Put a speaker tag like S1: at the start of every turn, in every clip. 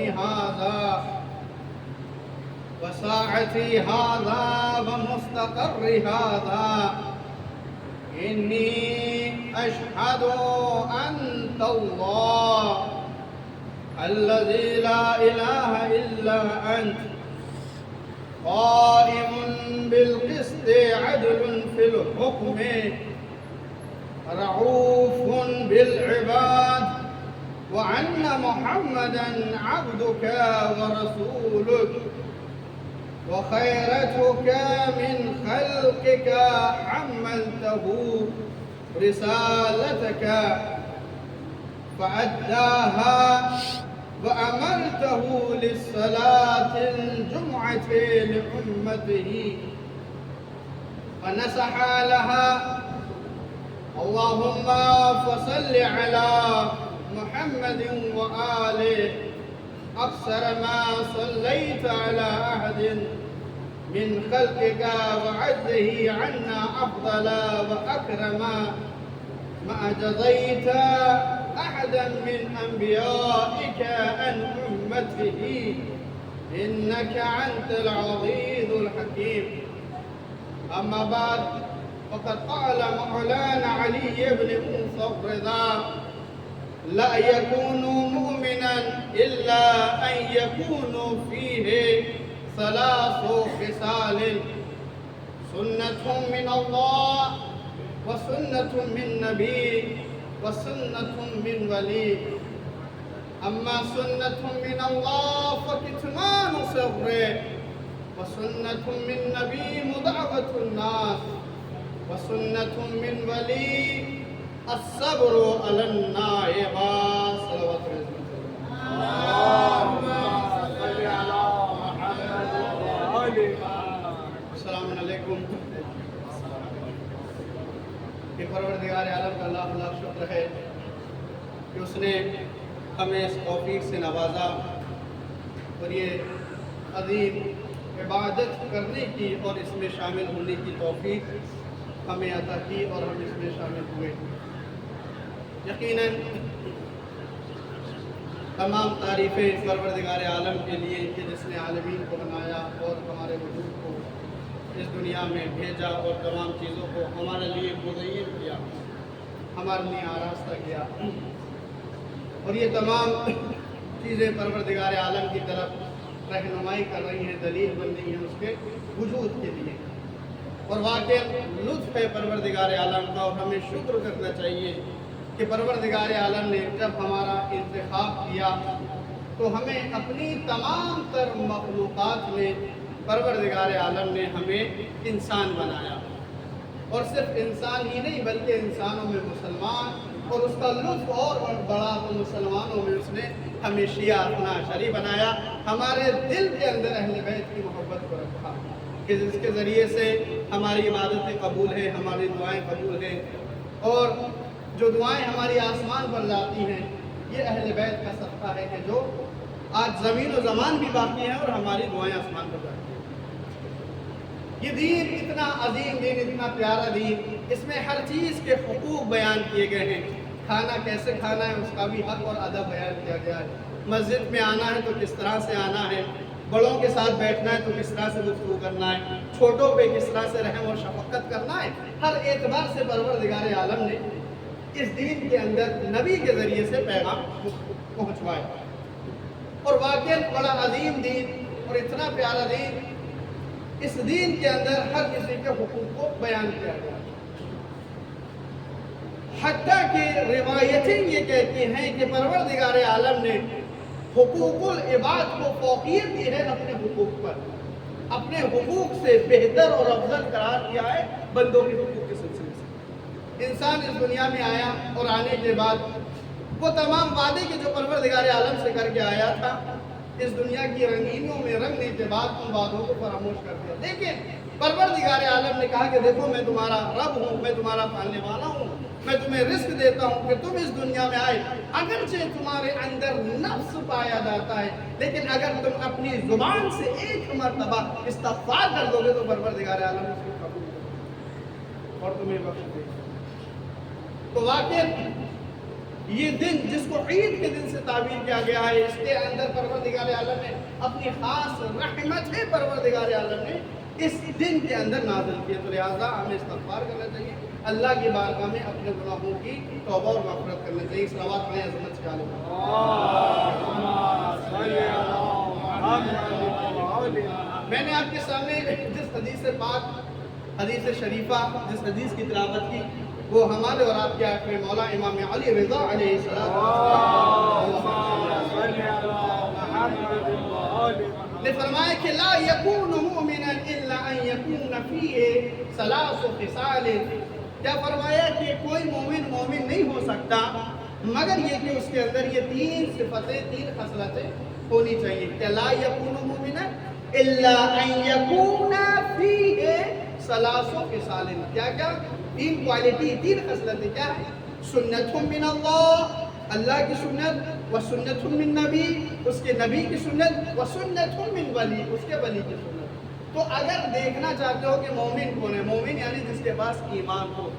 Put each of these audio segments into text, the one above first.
S1: هذا وساعتي هذا ومستقر هذا إني أشهد أنت الله الذي لا إله إلا أنت قائم بالقسط عدل في الحكم رؤوف بالعباد وأن محمدا عبدك ورسولك وخيرتك من خلقك حملته رسالتك فأداها وأمرته للصلاة الجمعة لأمته فنصح لها اللهم فصل على محمد وآله أكثر ما صليت على أحد من خلقك وعده عنا أفضل وأكرم ما جزيت أحدا من أنبيائك عن أمته إنك أنت العزيز الحكيم. أما بعد فقد قال مولانا علي بن موسى الرضا لا يكون مؤمنا إلا أن يكون فيه ثلاث خصال سنة من الله وسنة من نبي وسنة من ولي. أما سنة من الله فكتمان سره وسنة من نبي مدعوة الناس وسنة من ولي الصبر على النائبات. صلوات اللهم صل على محمد وآله. السلام علیکم. کہ پروردگار عالم کا لاکھ لاکھ شکر ہے کہ اس نے ہمیں اس توفیق سے نوازا اور یہ عظیم عبادت کرنے کی اور اس میں شامل ہونے کی توفیق ہمیں عطا کی اور ہم اس میں شامل ہوئے. یقیناً تمام تعریفیں پروردگار عالم کے لیے کہ جس نے عالمین کو بنایا اور ہمارے وجود کو اس دنیا میں بھیجا اور تمام چیزوں کو ہمارے لیے مزین کیا، ہمارے لیے آراستہ کیا. اور یہ تمام چیزیں پروردگار عالم کی طرف رہنمائی کر رہی ہیں، دلیل بن رہی ہیں اس کے وجود کے لیے. اور واقعی لطف ہے پروردگار عالم کا، اور ہمیں شکر کرنا چاہیے کہ پروردگار عالم نے جب ہمارا انتخاب کیا تو ہمیں اپنی تمام تر مخلوقات میں پروردگار عالم نے ہمیں انسان بنایا. اور صرف انسان ہی نہیں بلکہ انسانوں میں مسلمان، اور اس کا لطف اور بڑا تو مسلمانوں میں اس نے ہمیں شیعہ اپنا شریع بنایا. ہمارے دل کے اندر اہل بیت کی محبت کو رکھا کہ جس کے ذریعے سے ہماری عبادتیں قبول ہیں، ہماری دعائیں قبول ہیں، اور جو دعائیں ہماری آسمان پر جاتی ہیں یہ اہل بیت کا صدقہ ہے کہ جو آج زمین و زمان بھی باقی ہیں اور ہماری دعائیں آسمان پر جاتی ہیں. یہ دین اتنا عظیم دین، اتنا پیارا دین، اس میں ہر چیز کے حقوق بیان کیے گئے ہیں. کھانا کیسے کھانا ہے اس کا بھی حق اور ادب بیان کیا گیا ہے. مسجد میں آنا ہے تو کس طرح سے آنا ہے، بڑوں کے ساتھ بیٹھنا ہے تو کس طرح سے گفتگو کرنا ہے، چھوٹوں پہ کس طرح سے رحم اور شفقت کرنا ہے. ہر اعتبار سے پروردگار عالم نے اس دین کے اندر نبی کے ذریعے سے پیغام پہنچوائے. اور واقعاً بڑا عظیم دین اور اتنا پیارا دین، اس دین کے اندر ہر کسی کے حقوق کو بیان کیا گیا. حتیٰ کہ روایتیں یہ کہتی ہیں کہ پروردگار عالم نے حقوق العباد کو فوقیت دی ہے اپنے حقوق پر، اپنے حقوق سے بہتر اور افضل قرار دیا ہے بندوں کے حقوق کے سلسلے سے. انسان اس دنیا میں آیا اور آنے کے بعد وہ تمام وعدے کے جو پروردگار عالم سے کر کے آیا تھا، اس دنیا کی رنگینیوں میں رنگنے کے بعد ان وعدوں کو فراموش کر دیا. لیکن پروردگار عالم نے کہا کہ دیکھو میں تمہارا رب ہوں، میں تمہارا پالنے والا ہوں، میں تمہیں رزق دیتا ہوں کہ تم اس دنیا میں آئے. اگرچہ تمہارے اندر نفس پایا جاتا ہے، لیکن اگر تم اپنی زبان سے ایک مرتبہ استغفار کر دو گے تو پروردگار عالم اس کو قبول کرے اور تمہیں بخش دے. تو واقعی یہ دن جس کو عید کے دن سے تعبیر کیا گیا ہے، اس کے اندر پروردگار عالم نے اپنی خاص رحمت ہے، پروردگار عالم نے اس دن کے اندر نازل کیا. تو لہٰذا ہمیں استغفار کرنا چاہیے، اللہ کی بارگاہ میں اپنے گناہوں کی توبہ اور مغفرت کرنا چاہیے. صلوات پڑھیں عظمت سے عالم. میں نے آپ کے سامنے جس حدیث پاک، حدیث شریفہ، جس حدیث کی تلاوت کی، وہ ہمارے اور آپ کے آخر مولا امام علی رضا علیہ السلام نے فرمایا کہ لا یکون مؤمنا الا ان یکون فیہ ثلاث خصال. کیا فرمایا کہ کوئی مومن نہیں ہو سکتا مگر یہ کہ اس کے اندر یہ تین صفتیں، تین خصلتیں ہونی چاہیے. کہ لا یکون مؤمنا الا ان یکون فیہ ثلاث خصال. کیا کیا؟ تین کوالٹی، تین خصلتیں. کیا ہے؟ سنت من اللہ، اللہ کی سنت، و سنت من نبی، اس کے نبی کی سنت، و سنت من ولی، اس کے ولی کی سنت. تو اگر دیکھنا چاہتے ہو کہ مومن کون ہے، مومن یعنی جس کے پاس ایمان ہو،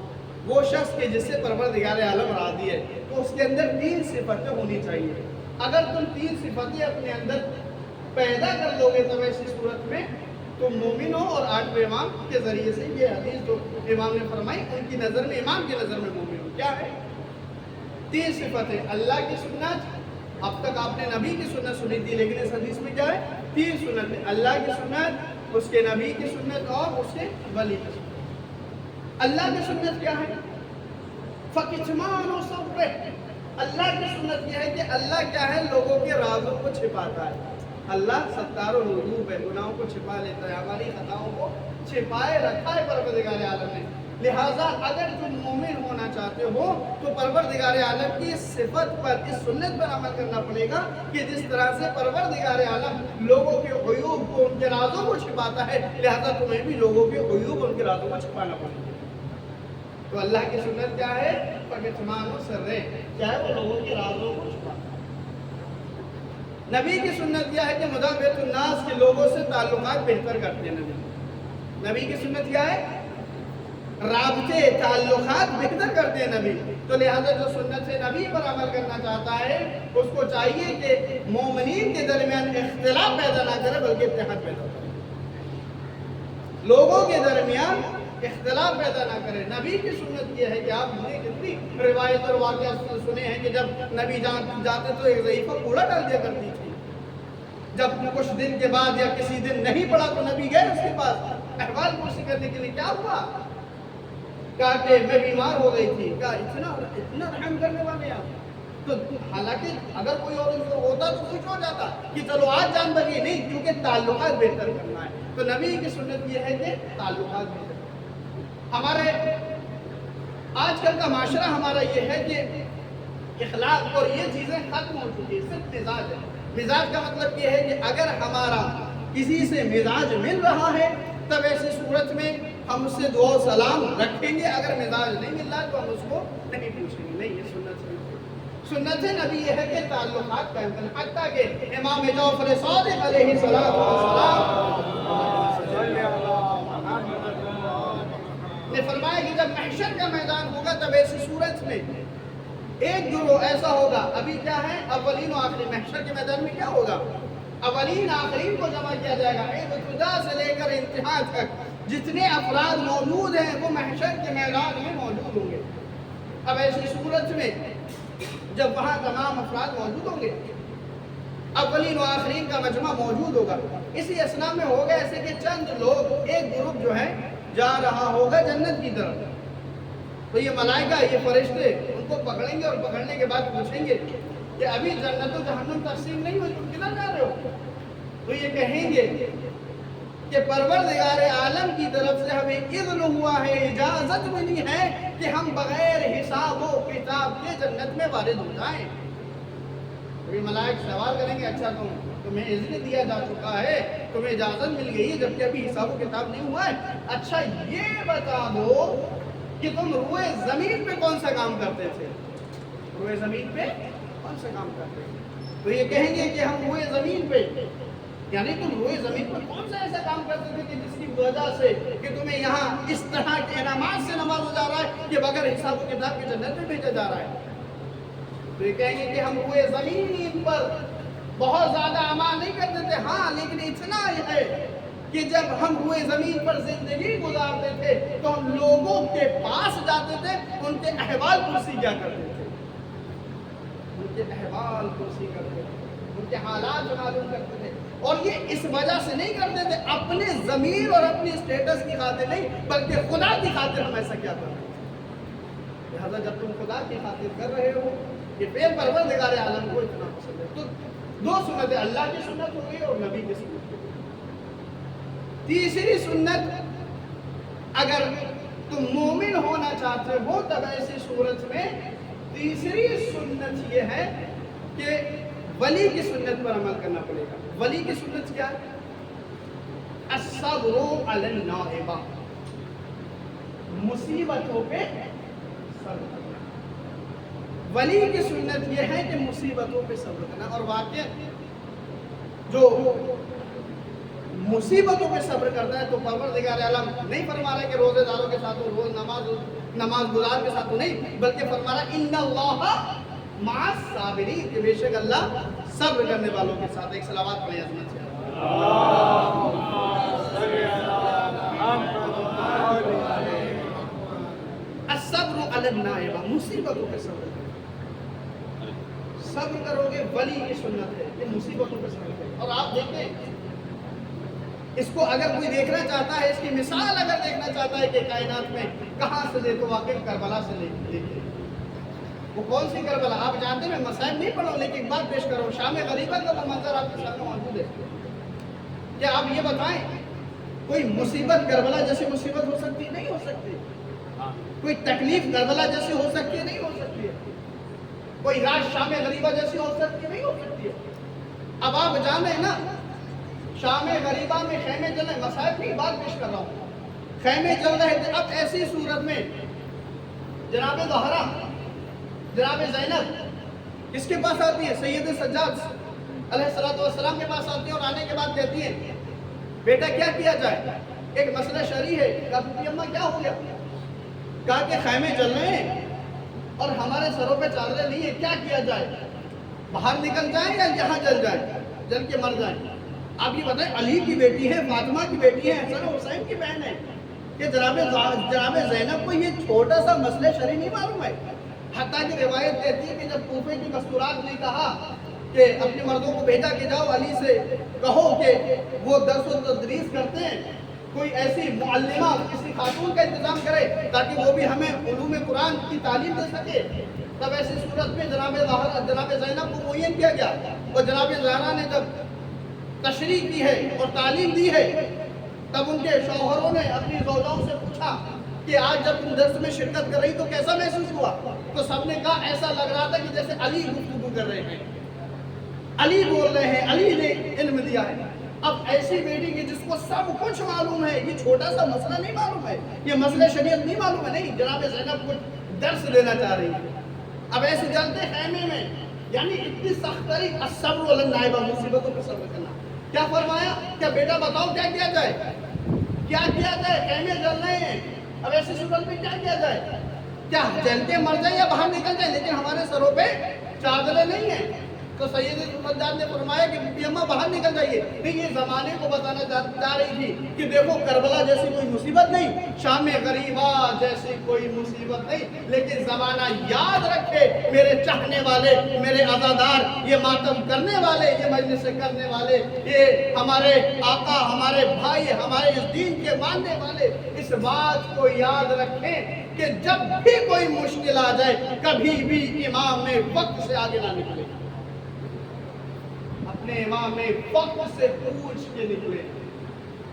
S1: وہ شخص کے جس سے پروردگار عالم راضی ہے، تو اس کے اندر تین صفتیں ہونی چاہیے. اگر تم تین صفتیں اپنے اندر پیدا کر لو گے تو ایسی صورت میں تو مومن ہو. اور آٹھویں امام کے ذریعے سے یہ حدیث جو امام نے فرمائی، ان کی نظر میں، امام کی نظر میں مومن ہو. کیا ہے؟ تین صفتیں. اللہ کی سنت، اب تک آپ نے نبی کی سنت سنی تھی، لیکن اس حدیث میں کیا ہے؟ تین سنتیں. اللہ کی سنت، اس کے نبی کی سنت، اور اس کے ولی کی سنت. اللہ کی سنت کیا ہے؟ فَكِتْمَانُ صَبْرِهِ. اللہ کی سنت یہ ہے کہ اللہ کیا ہے؟ لوگوں کے رازوں کو چھپاتا ہے. اللہ ستار العیوب ہے، گناہوں کو چھپا لیتا ہے، ہماری خطاؤں کو چھپائے رکھا ہے پروردگار عالم نے. لہٰذا اگر تم مومن ہونا چاہتے ہو تو پروردگار عالم کی اس صفت پر، اس سنت پر عمل کرنا پڑے گا کہ جس طرح سے پروردگار عالم لوگوں کے عیوب کو، ان کے رازوں کو چھپاتا ہے، لہٰذا تمہیں بھی لوگوں کے عیوب، ان کے رازوں کو چھپانا پڑے گا. تو اللہ کی سنت کیا ہے؟ فَكِتْمَانُ سِرِّهِ. کیا ہے؟ وہ لوگوں کے رازوں کو چھپاتا ہے. نبی کی سنت کیا ہے؟ کہ مداوعۃ الناس، کے لوگوں سے تعلقات بہتر کرتے ہیں. نبی کی سنت کیا ہے؟ رابطے، تعلقات بہتر کرتے ہیں نبی. تو لہذا جو سنت نبی پر عمل کرنا چاہتا ہے اس کو چاہیے کہ مومنین کے درمیان اختلاف پیدا نہ کرے بلکہ اتحاد پیدا کرے، لوگوں کے درمیان اختلاف پیدا نہ کرے. نبی کی سنت یہ ہے کہ آپ نے کتنی روایت اور واقعات سنے ہیں کہ جب نبی جاتے تو ایک ضعیفہ کوڑا ڈال دیا کرتی تھی. جب کچھ دن کے بعد یا کسی دن نہیں پڑا تو نبی گئے اس کے پاس احوال پرسی کرنے کے لیے. کیا ہوا؟ کہا کہ میں بیمار ہو گئی تھی. کہا اتنا رحم کرنے والے آپ. تو حالانکہ اگر کوئی اور ہوتا تو خوش ہو جاتا کہ چلو آج جان بچی، نہیں، کیونکہ تعلقات بہتر کرنا ہے. تو نبی کی سنت یہ ہے کہ تعلقات بہتر. ہمارے آج کل کا معاشرہ ہمارا یہ ہے کہ اخلاق اور یہ چیزیں ختم ہو چکی ہیں، صرف مزاج ہے. مزاج کا مطلب یہ ہے کہ اگر ہمارا کسی سے مزاج مل رہا ہے تب ایسی صورت میں ہم اس سے دعا و سلام رکھیں گے. اگر مزاج نہیں مل رہا تو ہم اس کو نہیں پوچھیں گے. نہیں، یہ سنت نبی یہ ہے کہ تعلقات قائم کرنا. حتیٰ کہ امام جعفر صادق علیہ السلام نے فرمایا کہ جب محشر کا میدان ہوگا تب ایسی صورت میں ایک گروہ ایسا ہوگا. ابھی کیا ہے؟ اولین و آخرین. محشر کے میدان میں کیا ہوگا؟ اولین آخرین کو جمع کیا جائے گا. ابتدا سے لے کر انتہا تک جتنے افراد موجود ہیں وہ محشر کے میدان میں موجود ہوں گے. اب ایسی صورت میں جب وہاں تمام افراد موجود ہوں گے، اولین و آخرین کا مجمع موجود ہوگا، اسی اسنا میں ہوگا ایسے کہ چند لوگ، ایک گروپ جو ہے جا رہا ہوگا جنت کی طرف. تو یہ ملائکہ، یہ فرشتے ان کو پکڑیں گے اور پکڑنے کے بعد پوچھیں گے کہ ابھی جنت و جہنم تقسیم نہیں ہوئی، تم کدھر جا رہے ہو؟ تو یہ کہیں گے کہ پروردگار عالم کی طرف سے ہمیں اذن ہوا ہے، اجازت ملی ہے کہ ہم بغیر حساب و کتاب کے جنت میں وارد ہو جائیں. تو یہ ملائکہ سوال کریں گے، اچھا تمہیں اذن دیا جا چکا ہے، تمہیں اجازت مل گئی ہے جبکہ ابھی حساب و کتاب نہیں ہوا ہے. اچھا یہ بتا دو کہ تم روئے زمین پہ کون سا کام کرتے تھے؟ روئے زمین پہ کون سا کام کرتے تھے؟ تو یہ کہیں گے کہ ہم روئے زمین پہ، یعنی تم روئے زمین پر کون سا ایسا کام کرتے تھے کہ جس کی وجہ سے کہ تمہیں یہاں اس طرح کے انعامات سے نوازا جا رہا ہے کہ بغیر حساب و کتاب کے جنت میں بھیجا جا رہا ہے. تو یہ کہیں گے کہ ہم روئے زمین پر بہت زیادہ اعمال نہیں کرتے تھے، ہاں لیکن اتنا یہ ہے کہ جب ہم روئے زمین پر زندگی گزارتے تھے تو ہم لوگوں کے پاس جاتے تھے، ان کے احوال پرسی کیا کرتے تھے، ان کے احوال پرسی کرتے تھے، ان کے حالات معلوم کرتے تھے. اور یہ اس وجہ سے نہیں کرتے تھے اپنے ضمیر اور اپنی اسٹیٹس کی خاطر نہیں، بلکہ خدا کی خاطر ہم ایسا کیا کرتے تھے. لہٰذا جب تم خدا کی خاطر کر رہے ہو، یہ پیر پروردگار عالم کو اتنا پسند ہے، تو دو سنتیں، اللہ کی سنت ہو گئی اور نبی کی سنت ہو گئی. تیسری سنت، اگر تم مومن ہونا چاہتے ہو تب ایسی صورت میں تیسری سنت یہ ہے کہ ولی کی سنت پر عمل کرنا پڑے گا. ولی کی سنت کیا ہے؟ الصبر علی النائبہ، مصیبتوں پہ صبر کرنا. ولی کی سنت یہ ہے کہ مصیبتوں پہ صبر کرنا. اور واقع جو مصیبتوں پہ صبر کرتا ہے تو پروردگار عالم نہیں فرما رہا ہے کہ روزے داروں کے ساتھ ہو، روز نماز گزار کے ساتھ ہو، نہیں، بلکہ فرما رہا ہے ان اللہ مع الصابرین، کہ بے شک اللہ صبر کرنے والوں کے ساتھ. ایک صلوات پڑھیں عظمت سے. الصبر علی النائبہ، مصیبتوں پہ صبر کرو. صبر کرو گے، ولی کی سنت ہے کہ مصیبتوں پہ صبر کرو. اور آپ دیکھیں اس کو اگر کوئی دیکھنا چاہتا ہے، اس کی مثال اگر دیکھنا چاہتا ہے کہ کائنات میں کہاں سے لے تو واقع کربلا سے لے. وہ کون سی کربلا؟ آپ جانتے ہیں، میں مسائل نہیں پڑھا ہوں لیکن ایک بات پیش کر رہا ہوں. شام غریبہ کا منظر آپ کے سامنے موجود ہے. کیا آپ یہ بتائیں کوئی مصیبت کربلا جیسی مصیبت ہو سکتی ہے؟ نہیں ہو سکتی. کوئی تکلیف کربلا جیسی ہو سکتی ہے؟ نہیں ہو سکتی ہے. کوئی رات شام غریبہ جیسی ہو سکتی ہے؟ نہیں ہو سکتی ہے. اب آپ جانے نا شام غریبہ میں خیمے جل رہے، مسائل نہیں بات پیش کر رہا ہوں، خیمے چل رہے تھے. اب ایسی صورت میں جناب زہرا، جناب زینب کس کے پاس آتی ہے؟ سید سجاد علیہ السلام کے پاس آتی ہے اور آنے کے بعد کہتی ہے بیٹا کیا کیا جائے؟ ایک مسئلہ شرعی ہے. کہا اماں کیا ہو گیا؟ کہا کہ خیمے جل رہے ہیں اور ہمارے سروں پہ چادریں نہیں ہیں، کیا کیا جائے؟ باہر نکل جائیں یا یہاں جل جائیں، جل کے مر جائیں؟ آپ یہ بتائیں، علی کی بیٹی ہے، فاطمہ کی بیٹی ہے، حسن حسین کی بہن ہے، کہ جناب زینب کو یہ چھوٹا سا مسئلہ شرعی نہیں معلوم ہے. حتیٰ کہ روایت کہتی ہے کہ جب کوفے کی مستورات نے کہا کہ اپنے مردوں کو بھیجا کہ جاؤ علی سے کہو کہ وہ درس و تدریس کرتے ہیں، کوئی ایسی معلمہ کسی خاتون کا انتظام کرے تاکہ وہ بھی ہمیں علوم قرآن کی تعلیم دے سکے. تب ایسی صورت میں جناب زینب کو معین کیا گیا. اور جناب زہرا نے جب تشریح کی ہے اور تعلیم دی ہے تب ان کے شوہروں نے اپنی زوجاؤں سے پوچھا کہ آج جب تم درس میں شرکت کر رہی تو کیسا محسوس ہوا؟ تو سب نے کہا ایسا لگ رہا تھا کہ جیسے علی گفتگو کر رہے ہیں، علی بول رہے ہیں، علی نے علم دیا ہے. اب ایسی بیٹی کی جس کو سب کچھ معلوم ہے، یہ چھوٹا سا مسئلہ نہیں معلوم ہے، یہ مسئلہ شریعت نہیں معلوم ہے، نہیں، جناب زینب کچھ درس دینا چاہ رہی ہے. اب ایسے جلتے خیمے میں، یعنی اتنی سخت طریق الصبر علی النائبہ، مصیبتوں پر صبر کرنا. کیا فرمایا؟ کیا بیٹا بتاؤ کیا کیا جائے؟ کیا کیا جائے؟ خیمے جل رہے ہیں، اب ایسی صورت میں کیا کیا جائے؟ کیا جل کے مر جائیں یا باہر نکل جائیں؟ لیکن ہمارے سروں پہ چادریں نہیں ہیں. تو سید سجاد نے فرمایا کہ بی اماں باہر نکل جائیے. نہیں، یہ زمانے کو بتانا چاہ رہی تھی کہ دیکھو کربلا جیسی کوئی مصیبت نہیں، شام غریبہ جیسی کوئی مصیبت نہیں، لیکن زمانہ یاد رکھے میرے چاہنے والے، میرے عزادار، یہ ماتم کرنے والے، یہ مجلس کرنے والے، یہ ہمارے آقا، ہمارے بھائی، ہمارے اس دین کے ماننے والے، اس بات کو یاد رکھیں کہ جب بھی کوئی مشکل آ جائے کبھی بھی امام وقت سے آگے نہ نکلے، اپنے امام وقت سے پوچھ کے نکلے.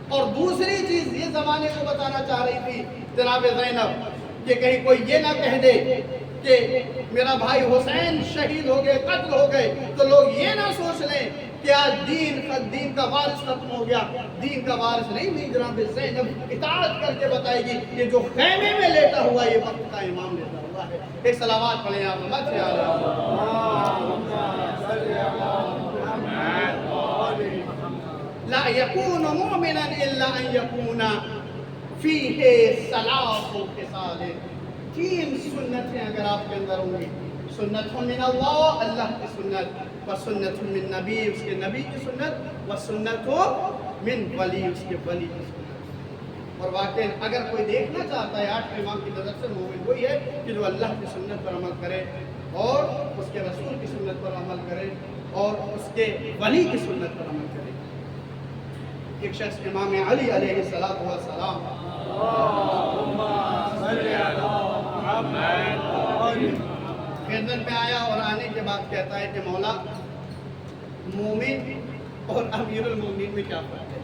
S1: اور دوسری چیز یہ زمانے کو بتانا چاہ رہی تھی جناب زینب کہ کہیں کوئی یہ نہ کہہ دے کہ میرا بھائی حسین شہید ہو گئے، قتل ہو گئے، تو لوگ یہ نہ سوچ لیں کہ آج دین کا وارث ختم ہو گیا. دین کا وارث نہیں، جناب زینب اطاعت کر کے بتائے گی کہ جو خیمے میں لیٹا ہوا یہ وقت کا امام لیٹا ہوا ہے. ایک صلوات پڑھیں آپ. لا يكون مؤمنا الا ان يكون فيه ثلاث خصال. تین سنتیں اگر آپ کے اندر ہوں گی، سنت من اللہ، اللہ کی سنت، و سنت من نبی، اس کے نبی کی سنت، و سنت من ولی، اس کے ولی کی سنت۔ اور واقعی اگر کوئی دیکھنا چاہتا ہے 8 امام کی نظر سے مومن وہی ہے کہ جو اللہ کی سنت پر عمل کرے اور اس کے رسول کی سنت پر عمل کرے اور اس کے ولی کی سنت پر عمل کرے۔ ایک شخص امام علی علیہ السلام خدمت میں آیا اور آنے کے بعد کہتا ہے کہ مولا، مومن اور امیر المومنین میں کیا فرق ہے؟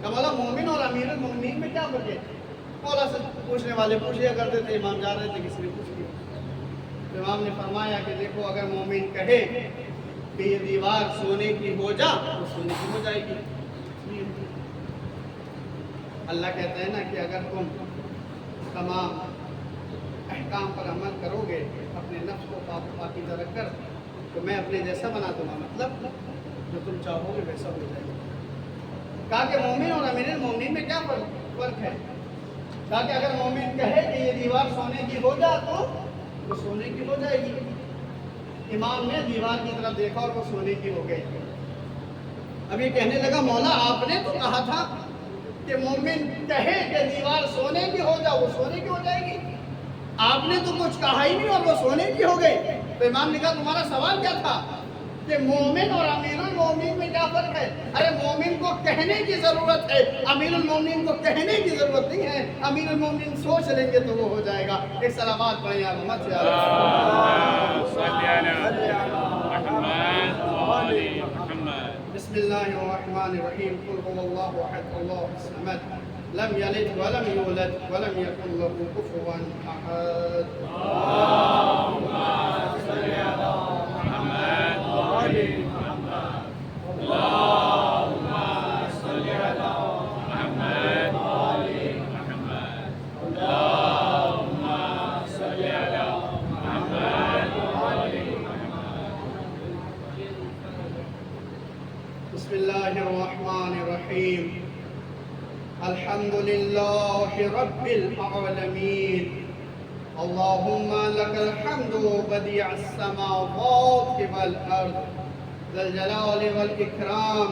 S1: کہ مولا مومن اور امیر المومنین میں کیا فرق ہے؟ مولا سے پوچھنے والے پوچھیا کرتے تھے، امام جا رہے تھے، کسی نے پوچھ لیا۔ امام نے فرمایا کہ دیکھو، اگر مومن کہے کہ یہ دیوار سونے کی ہو جا تو سونے کی ہو جائے گی۔ اللہ کہتا ہے نا کہ اگر تم تمام احکام پر عمل کرو گے، اپنے نفس کو پاکیزہ رکھ کر، تو میں اپنے جیسا بنا دوں گا، مطلب جو تم چاہو گے ویسا ہو جائے گا۔ کہا کہ مومن اور امیر المومنین میں کیا فرق ہے؟ کہا کہ اگر مومن کہے کہ یہ دیوار سونے کی ہو جا تو وہ سونے کی ہو جائے گی۔ امام نے دیوار کی طرف دیکھا اور وہ سونے کی ہو گئی۔ اب یہ کہنے لگا، مولا آپ نے تو کہا تھا کہ مومن کہے کہ دیوار سونے کی ہو جا وہ سونے کی ہو جائے گی، آپ نے تو کچھ کہا ہی نہیں اور وہ سونے کی ہو گئی۔ تو امام نے کہا تمہارا سوال کیا تھا کہ مومن اور امیر المومنین میں کیا فرق ہے؟ ارے مومن کو کہنے کی ضرورت ہے، امیر المومنین کو کہنے کی ضرورت نہیں ہے۔ امیر المومنین سوچ لیں گے تو وہ ہو جائے گا۔ ایک سلامات پڑھیں یا محمد سے بسم اللہ الرحمن الرحیم۔ قل هو اللہ احد اللہ الصمد لم یلد ولم یولد ولم یکن له کفوا احد۔ اللهم صل علی محمد وعلى محمد، اللهم صل علی محمد وعلى محمد، اللهم صل علی محمد وعلى محمد۔ بسم اللہ الرحمن الرحیم۔ الحمد للہ رب العالمین، اللہم لک الحمد بدیع السماوات والارض ذا الجلال والاکرام،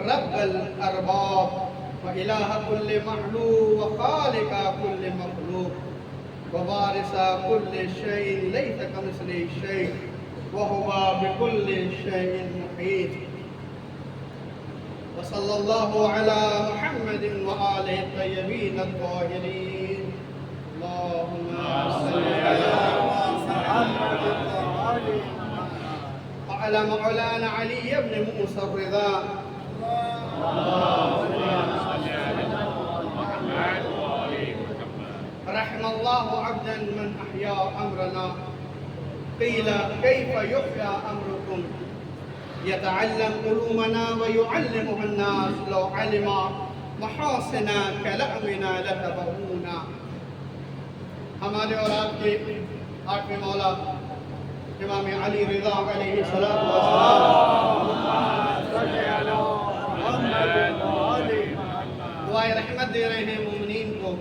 S1: رب الارباب وإلہ کل محلوق وخالق کل مخلوق ووارث کل شیء لیس کمثلہ شیء وہو بکل شیء محیط۔ وصلی اللہ علی محمد وآلہ الطیبین الطاہرین، اللہم صل علی محمد وعلی مولانا علی بن موسیٰ الرضا، رحم اللہ عبدا من احیا امرنا، قیل کیف یحیا امرکم، يتعلم علومنا ويعلمها الناس، لو علم محاسن كلامنا لتبعونا۔ ہمارے اور آپ کے 8ویں مولا امام علی رضا علیہ السلام دعائے رحمت دے رہے ہیں مومنین کو۔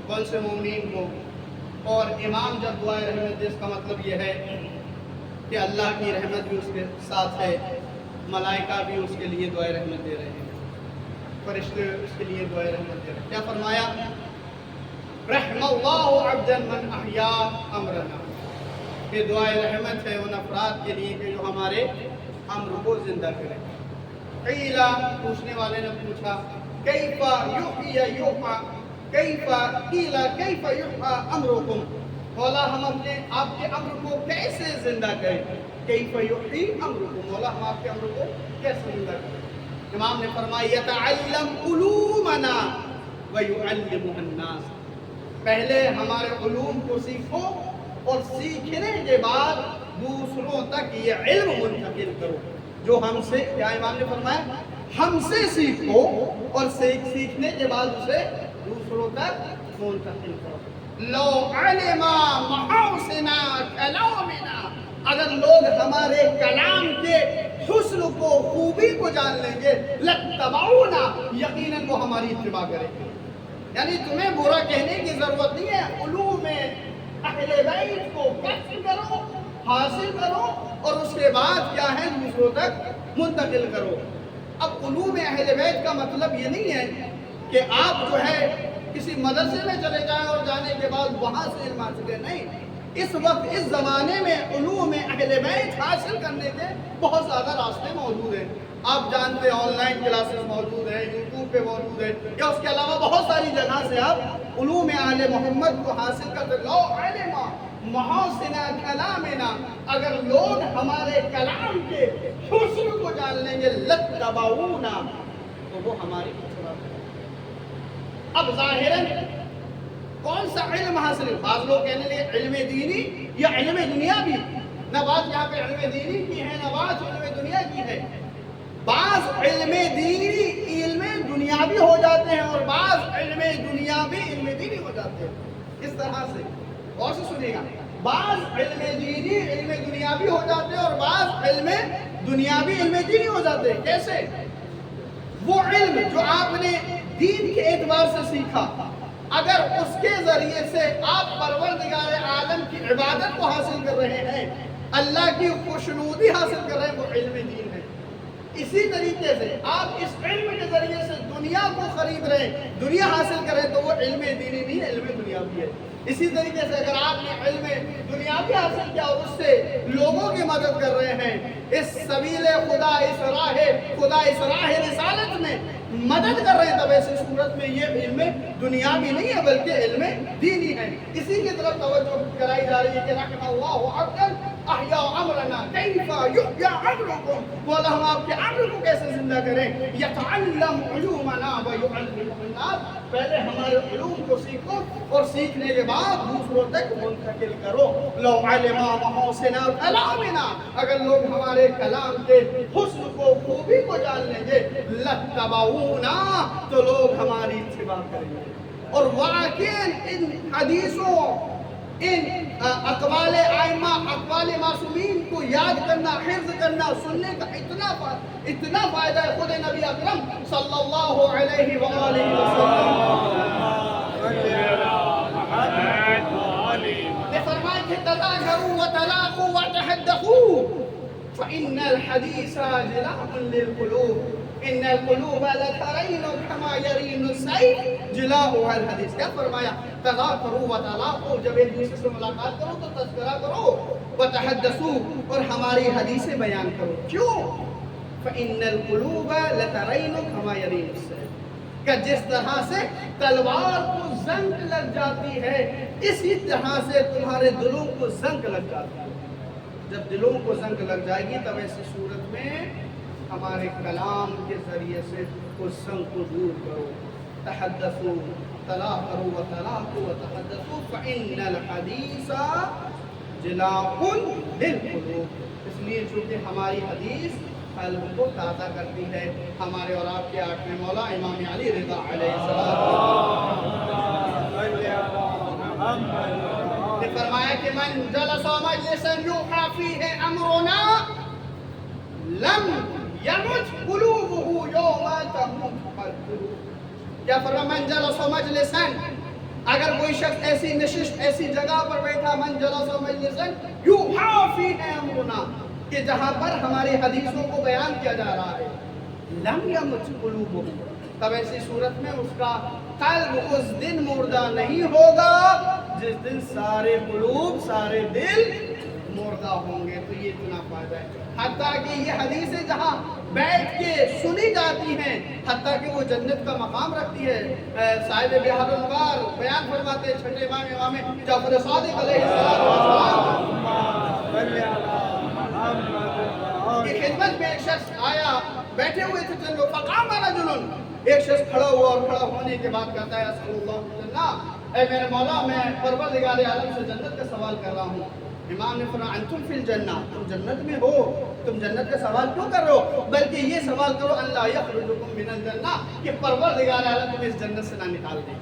S1: کون سے مومنین کو؟ اور امام جب دعائے رحمت دے، اس کا مطلب یہ ہے کہ اللہ کی رحمت بھی اس کے ساتھ ہے، ملائکہ بھی اس کے لیے دعائے رحمت دے رہے ہیں، فرشتے اس کے لیے دعائے رحمت دے رہے ہیں۔ کیا فرمایا؟ رحم اللہ عبدا من احیا امرنا، کہ دعائے رحمت ہے ان افراد کے لیے کہ جو ہمارے امر کو زندہ کریں۔ قیل، پوچھنے والے نے پوچھا، کیف یحیی قیل کیف یحیی امرکم، مولا ہم اپنے آپ کے امر کو کیسے زندہ کریں؟ کیف یحیی امرکم، مولا ہم آپ کے امر کو کیسے زندہ کریں؟ امام نے فرمایا، یتعلم علومنا ویعلمها الناس، پہلے ہمارے علوم کو سیکھو اور سیکھنے کے بعد دوسروں تک یہ علم منتقل کرو جو ہم سے، کیا امام نے فرمایا؟ ہم سے سیکھو اور سیکھنے کے بعد اسے دوسروں تک منتقل کرو۔ لو علم محاسن کلامنا، اگر لوگ ہمارے کلام کے حسن کو، خوبی کو جان لیں گے، لتبعونا، یقیناً وہ ہماری اتباع کریں گے۔ یعنی تمہیں برا کہنے کی ضرورت نہیں ہے، علوم میں اہل بیت کو کشف کرو، حاصل کرو اور اس کے بعد کیا ہے دوسروں تک منتقل کرو۔ اب علوم اہل بیت کا مطلب یہ نہیں ہے کہ آپ جو ہے کسی مدرسے میں چلے جائیں اور جانے کے بعد وہاں سے علم حاصل کریں، نہیں۔ اس وقت اس زمانے میں علوم اہل بیت حاصل کرنے کے بہت زیادہ راستے موجود ہیں۔ آپ جانتے ہیں آن لائن کلاسز موجود ہیں، یوٹیوب پہ موجود ہے، یا اس کے علاوہ بہت ساری جگہ سے آپ علوم آل محمد کو حاصل کرتے۔ لو علما محاسن کلامنا، اگر لوگ ہمارے کلام کے حسن کو جان لیں گے لتبعونا، تو وہ ہماری اتباع کریں گے۔ اب ظاہراً کون سا علم حاصل ہے؟ بعض لوگ کہنے لگے علم دینی یا علم دنیا بھی، نہ بات یہاں پہ علم دینی کی ہے نہ بات علم دنیا کی ہے۔ بعض علم دینی علم دنیاوی ہو جاتے ہیں اور بعض علم دنیاوی علم دینی ہو جاتے ہیں۔ اس طرح سے اور سے سنیے گا، بعض علم دینی علم دنیاوی ہو جاتے ہیں اور بعض علم دنیاوی علم دینی ہو جاتے ہیں۔ کیسے؟ وہ علم جو آپ نے دین کے اعتبار سے سیکھا، اگر اس کے ذریعے سے آپ پروردگار عالم کی عبادت کو حاصل کر رہے ہیں، اللہ کی خوشنودی حاصل کر رہے ہیں، وہ علم دین ہے۔ اسی طریقے سے آپ اس علم کے ذریعے سے دنیا کو خرید رہے ہیں، دنیا حاصل کر رہے ہیں، تو وہ علم دینی نہیں ہے، علم دنیاوی ہے۔ اسی طریقے سے اگر آپ نے علم دنیاوی حاصل کیا اور اس سے لوگوں کی مدد کر رہے ہیں، اس سبیل خدا، اس راہ خدا، اس راہ رسالت میں مدد کر رہے ہیں، تب ایسی صورت میں یہ علم دنیاوی نہیں ہے بلکہ علم دینی ہے۔ اسی کی طرف توجہ کرائی جا رہی ہے کہ رحم اللہ عبدا احیا امرنا کیف یحیی امرکم، وہ اللہ ہم آپ کے امر کو کیسے زندہ کریں، یتعلم علومنا ویعلم الناس، پہلے ہمارے علوم کو سیکھو اور سیکھنے کے بعد دوسروں تک منتقل کرو۔ لو علما محاسن کلامنا، اگر لوگ ہمارے کلام کے حسن کو، خوبی کو جان لیں گے، لتبعونا، تو لوگ ہماری اتباع کریں گے۔ اور واقعاً ان حدیثوں، ان اقوال ائمہ، اقوال معصومین کو یاد کرنا، حفظ کرنا، سننے کا اتنا فائدہ ہے۔ خود نبی اکرم صلی اللہ علیہ وآلہ وسلم نے فرمایا کہ تذاکروا وتلاقوا وتحدثوا فإن الحديث جلاء للقلوب ان القلوب لترين كما يرين السيف جلاؤها الحديث۔ کیا فرمایا؟ تذاکروا وتلاقوا، جب ایک دوسرے سے ملاقات کرو تو تذکرہ کرو، وتحدثوا، اور ہماری حدیثیں بیان کرو۔ کیوں؟ فإن القلوب لترين كما يرين السيف، کہ جس طرح سے تلوار کو زنگ لگ جاتی ہے، اسی طرح سے تمہارے دلوں کو زنگ لگ جاتی ہے۔ جب دلوں کو زنگ لگ جائے گی تب ایسی صورت میں ہمارے کلام کے ذریعے سے اس زنگ کو دور کرو۔ تحدثوا، تلاقوا وتلاقوا وتحدثوا فإن الحديث جلاء للقلوب، اس لیے چونکہ ہماری حدیث قلب کو تازہ کرتی ہے۔ ہمارے اور آپ کے آٹھویں مولا امام علی رضا علیہ السلام نے فرمایا کہ من جلس مجلسا یوحى فیہ امرنا لم یمت قلوبہ یوم تموت قلبہ۔ کیا فرمایا؟ من جلس مجلسا، اگر کوئی شخص ایسی نشست، ایسی جگہ پر بیٹھا، من جلس مجلسا یوحى فیہ امرنا، کہ جہاں پر ہماری حدیثوں کو بیان کیا جا رہا ہے، لم یمت قلوبہ، تب ایسی صورت میں اس کا قلب اس دن مردہ نہیں ہوگا جس دن سارے قلوب، سارے دل مردہ ہوں گے۔ تو یہ اتنا فائدہ ہے، حتیٰ کہ یہ حدیثیں جہاں بیٹھ کے سنی جاتی ہیں، حتیٰ کہ وہ جنت کا مقام رکھتی ہے۔ صاحب بحر الانوار بیان فرماتے ہیں، چھٹے امام جعفر صادق علیہ السلام کی خدمت میں ایک شخص آیا، بیٹھے ہوئے تھے چند لوگ، فقام رجل، ایک شخص کھڑا ہوا اور کھڑا ہونے کے بعد کہتا ہے اسأل اللہ الجنہ، اے میرے مولا میں پروردگار عالم سے جنت کا سوال کر رہا ہوں۔ امام نے فرمایا انتم فی الجنہ، تم جنت میں ہو، تم جنت کا سوال کیوں کر رہے ہو؟ بلکہ یہ سوال کرو اللہ یخرجکم من الجنہ، کہ پروردگار عالم تمہیں اس جنت سے نہ نکال دے۔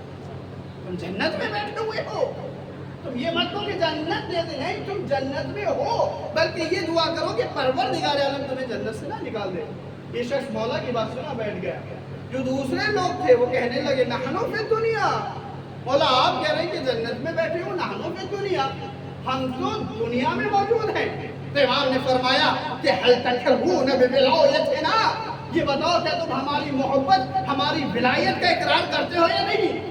S1: تم جنت میں بیٹھے ہوئے ہو، تم یہ مت کہو کہ جنت دے دے، نہیں، تم جنت میں ہو، بلکہ یہ دعا کرو کہ پروردگار عالم تمہیں جنت سے نہ نکال دے۔ یہ شخص مولا کی بات سنا بیٹھ گیا۔ جو دوسرے لوگ تھے وہ کہنے لگے نحنو فی الدنیا، مولا آپ کہہ رہے ہیں کہ جنت میں بیٹھے ہو، نحنو فی الدنیا، ہم تو دنیا میں موجود ہیں۔ تو امام نے فرمایا کہ حل تکرہون بولایتنا، یہ بتاؤ کہ تم ہماری محبت، ہماری ولایت کا اقرار کرتے ہو یا نہیں؟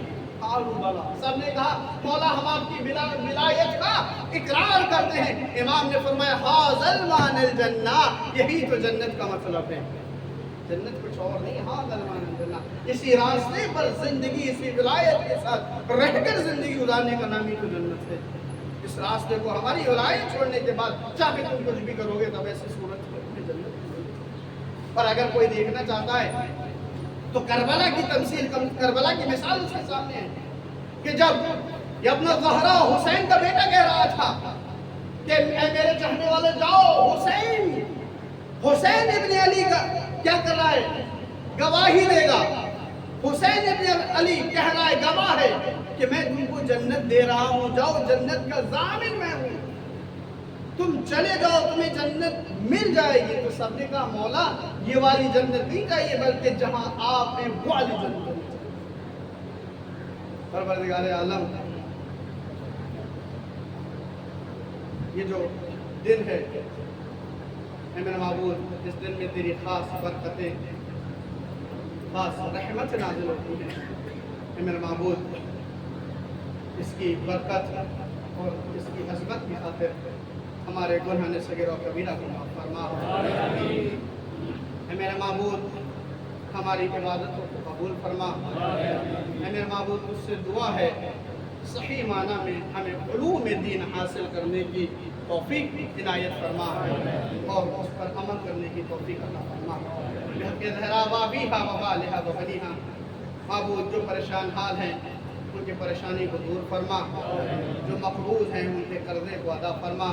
S1: سب نے کہا مولا ہم آپ کی ولایت کا اقرار کرتے ہیں۔ امام نے فرمایا حاذل مان الجنہ، یہی تو جنت کا مطلب ہے، جنت کچھ اور نہیں، حاذل مان الجنہ، اسی راستے پر زندگی، اسی ولایت کے ساتھ رہ کر زندگی گزارنے کا نام ہی تو جنت ہے۔ اس راستے کو ہماری ولایت چھوڑنے کے بعد چاہے تم کچھ بھی کرو گے تب ایسی صورت میں جنت۔ پر اگر کوئی دیکھنا چاہتا ہے تو کربلا کی تمثیل، کربلا کی مثال اس کے سامنے ہے کہ جب ابن الزہرا حسین کا بیٹا کہہ رہا تھا کہ اے میرے چاہنے والے جاؤ، حسین ابن علی کا کیا کر رہا ہے؟ گواہی دے گا۔ حسین ابن علی کہہ رہا ہے، گواہ ہے کہ میں تم کو جنت دے رہا ہوں، جاؤ جنت کا ضامن میں ہوں، تم چلے جاؤ تمہیں جنت مل جائے گی۔ تو سب نے کہا مولا یہ والی جنت نہیں چاہیے، بلکہ جہاں آپ ہیں وہ والی جنت چاہیے۔ پروردگار عالم، یہ جو دن ہے اے میرا معبود، اس دن میں تیری خاص برکتیں، خاص رحمت نازل ہوتی ہیں۔ اے میرا معبود، اس کی برکت اور اس کی عظمت کی خاطر ہمارے گناہ صغیرہ و کبیرہ کو معاف فرما۔ اے میرا معبود، ہماری عبادتوں کو قبول فرما۔ اے میرا معبود، اس سے دعا ہے صحیح معنی میں ہمیں علوم دین حاصل کرنے کی توفیق عنایت فرما اور اس پر عمل کرنے کی توفیق عطا فرما۔ بحق زہرا وابیہا وبالہا وبنیہا، معبود جو پریشان حال ہیں ان کی پریشانی کو دور فرما، جو مقروض ہیں ان کے قرضے کو ادا فرما،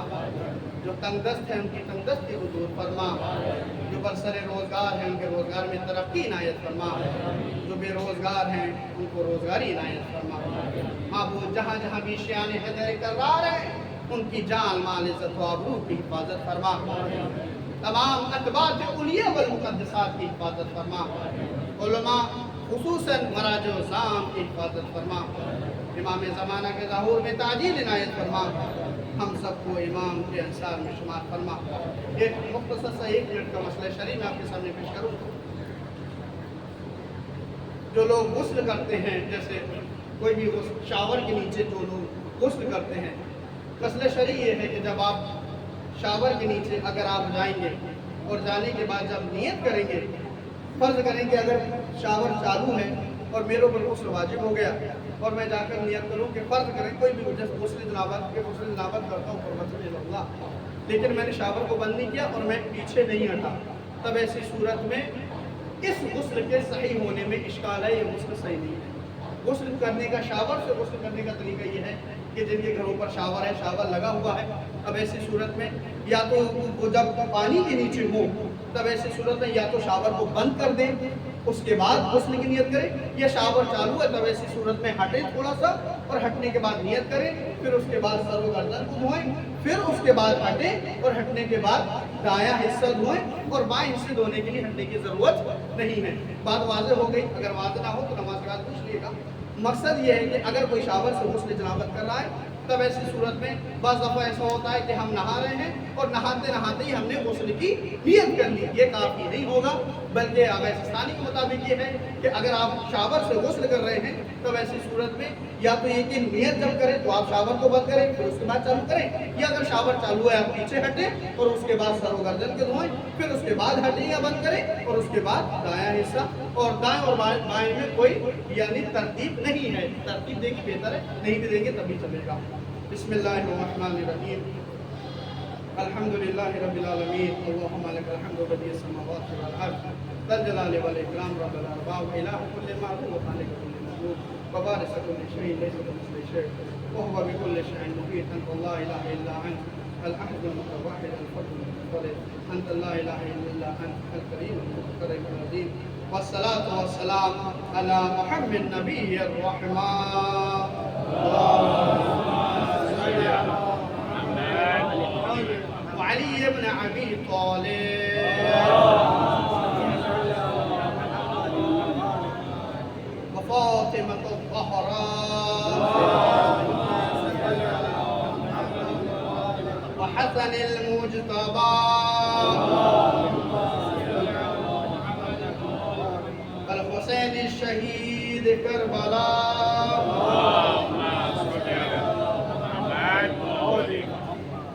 S1: جو تنگ دست ہیں ان کی تنگ دستی کو دور فرما، جو برسر روزگار ہیں ان کے روزگار میں ترقی عنایت فرما، جو بے روزگار ہیں ان کو روزگاری عنایت فرما۔ معبود جہاں جہاں بھی شیان حیدر کرار ہیں ان کی جان مال عزت و آبرو کی حفاظت فرما، تمام اتباع اولیاء والمقدسات کی حفاظت فرما، علماء خصوصاً مراجع و زام کی حفاظت فرما، امام زمانہ کے ظہور میں تعجیل عنایت فرما، ہم سب کو امام کے انصار میں شمار فرما۔ ایک مختصر سا 1 منٹ کا مسئلہ شرعی میں آپ کے سامنے پیش کروں۔ جو لوگ غسل کرتے ہیں، جیسے کوئی بھی شاور کے نیچے جو لوگ غسل کرتے ہیں، مسئلہ شرعی یہ ہے کہ جب آپ شاور کے نیچے اگر آپ جائیں گے اور جانے کے بعد جب نیت کریں گے، فرض کریں کہ اگر شاور چالو ہے اور میرے اوپر غسل واجب ہو گیا اور میں جا کر نیت کروں کہ فرض کریں کوئی بھی وجہ سے غسل جنابت کرتا ہوں قربت اللہ، لیکن میں نے شاور کو بند نہیں کیا اور میں پیچھے نہیں ہٹا، تب ایسی صورت میں اس غسل کے صحیح ہونے میں اشکال ہے، یہ غسل صحیح نہیں ہے۔ غسل کرنے کا، شاور سے غسل کرنے کا طریقہ یہ ہے کہ جن کے گھروں پر شاور ہے، شاور لگا ہوا ہے، اب ایسی صورت میں یا تو وہ جب پانی کے نیچے ہو تب ایسی صورت میں یا تو شاور کو بند کر دیں، اس کے بعد غسل کی نیت کریں، یا شاور چالو ہے تب ایسی صورت میں ہٹیں تھوڑا سا اور ہٹنے کے بعد نیت کریں، پھر اس کے بعد سر و گردن کو دھوئیں، پھر اس کے بعد ہٹیں اور ہٹنے کے بعد دایاں حصہ دھوئیں اور بائیں حصے دھونے کے لیے ہٹنے کی ضرورت نہیں ہے۔ بات واضح ہو گئی؟ اگر واضح نہ ہو تو نماز کے بعد پوچھ لیے گا۔ مقصد یہ ہے کہ اگر کوئی شاور سے غسل جنابت کر رہا ہے تب ایسی صورت میں بعض دفعہ ایسا ہوتا ہے کہ ہم نہا رہے ہیں اور نہاتے نہاتے ہی ہم نے غسل کی نیت کر لی، یہ کافی نہیں ہوگا، بلکہ اویس ثانی کے مطابق یہ ہے کہ اگر آپ شاور سے غسل کر رہے ہیں تب ایسی صورت میں یا تو یہ کہ نیت جب کریں تو آپ شاور کو بند کریں پھر اس کے بعد چالو کریں، یا اگر شاور چالو ہے آپ پیچھے ہٹیں اور اس کے بعد سر و گردن کے دھوئیں، پھر اس کے بعد ہٹیں یا بند کریں اور اس کے بعد دایاں حصہ، اور دائیں اور بائیں میں کوئی یعنی ترتیب نہیں ہے، ترتیب دیکھ کے بہتر ہے، نہیں بھی دیں گے تب بھی چلے گا۔ بسم اللہ الرحمن الرحیم، الحمدللہ رب العالمین، اللہم لک الحمد بدیع السماوات والارض، ذا الجلال والاکرام، رب الارباب، الہ کل معبود وخالق کل موجود، وبارئ کل شیء لیس کمثلہ شیء وهو بكل شيء محيط، انت لا اله الا انت الاحد المتوحد الفرد المنفرد، انت لا اله الا انت الكريم المتكرم العظيم، والصلاة والسلام على محمد النبي الرحمة وعلي بن أبي طالب وفاطمة الزهراء شہید کربلا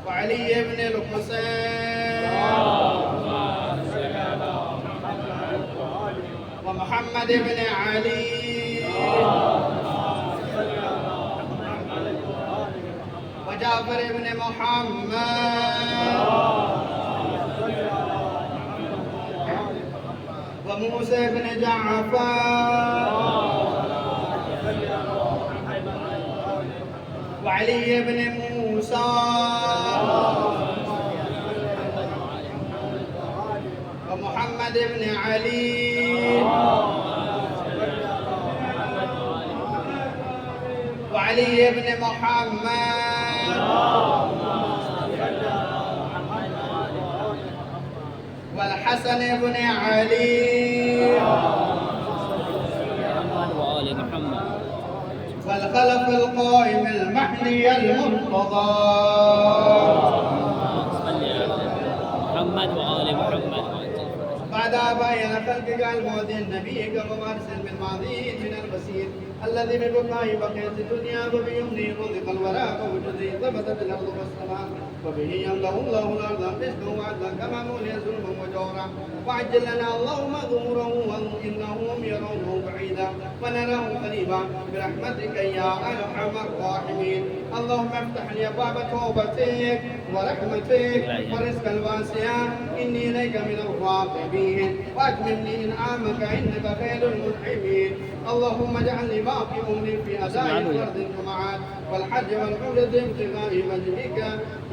S1: وعلی ابن الحسین ومحمد ابن علی وجعفر ابن محمد وموسى ابن جعفر وعلي ابن موسى ومحمد ابن علي وعلي ابن محمد والحسن ابن علي
S2: وآل محمد
S1: والخلف القائم المهدي المرتضى
S2: صل على محمد وآل محمد
S1: بعد بين خلقك المؤذن نبيك ومارسل بالماضين من البصير الذي ببقاء بقية الدنيا وبيمنه رزق الوراء وبجزه ثبت في الأرض والسماء وبه يملأ الله الأرض رزقا وعدلا كما مولي ظلما وجورا وعجل لنا اللهم ظهوره إنه يرونه بعيدا ونراه قريبا برحمتك يا أرحم الراحمين اللهم افتح لي أبواب توبتك ورحمتك ورزقا واسعا إني إليك من الراغبين وأتمم لي إنعامك إنك خير المنعمين اللهم اجعلني باقي أمري في أداء فرض الجمعات والحج والعمرة ابتغاء وجهك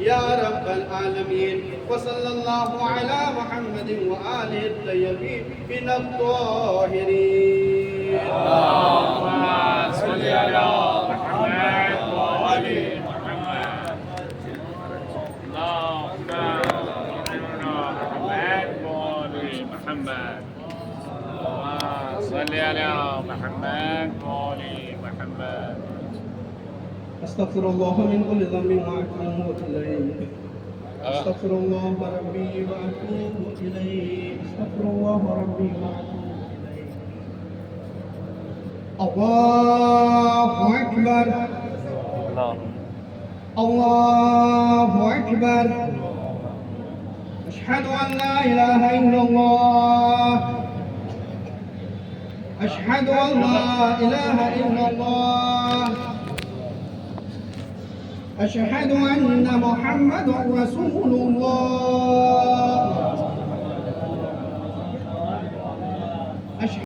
S1: يا رب العالمين وصلى الله على محمد وآله الطيبين الطاهرين
S3: اللهم صل على محمد وآل محمد اللهم محمد صل على محمد وآل محمد
S1: أستغفر الله من كل ذنب وأتوب إليه أستغفر الله ربي وأتوب إليه أستغفر الله ربي وأتوب إليه الله أكبر الله أكبر أشهد أن لا إله إلا الله أشهد أن لا إله إلا الله أشهد أن محمد رسول الله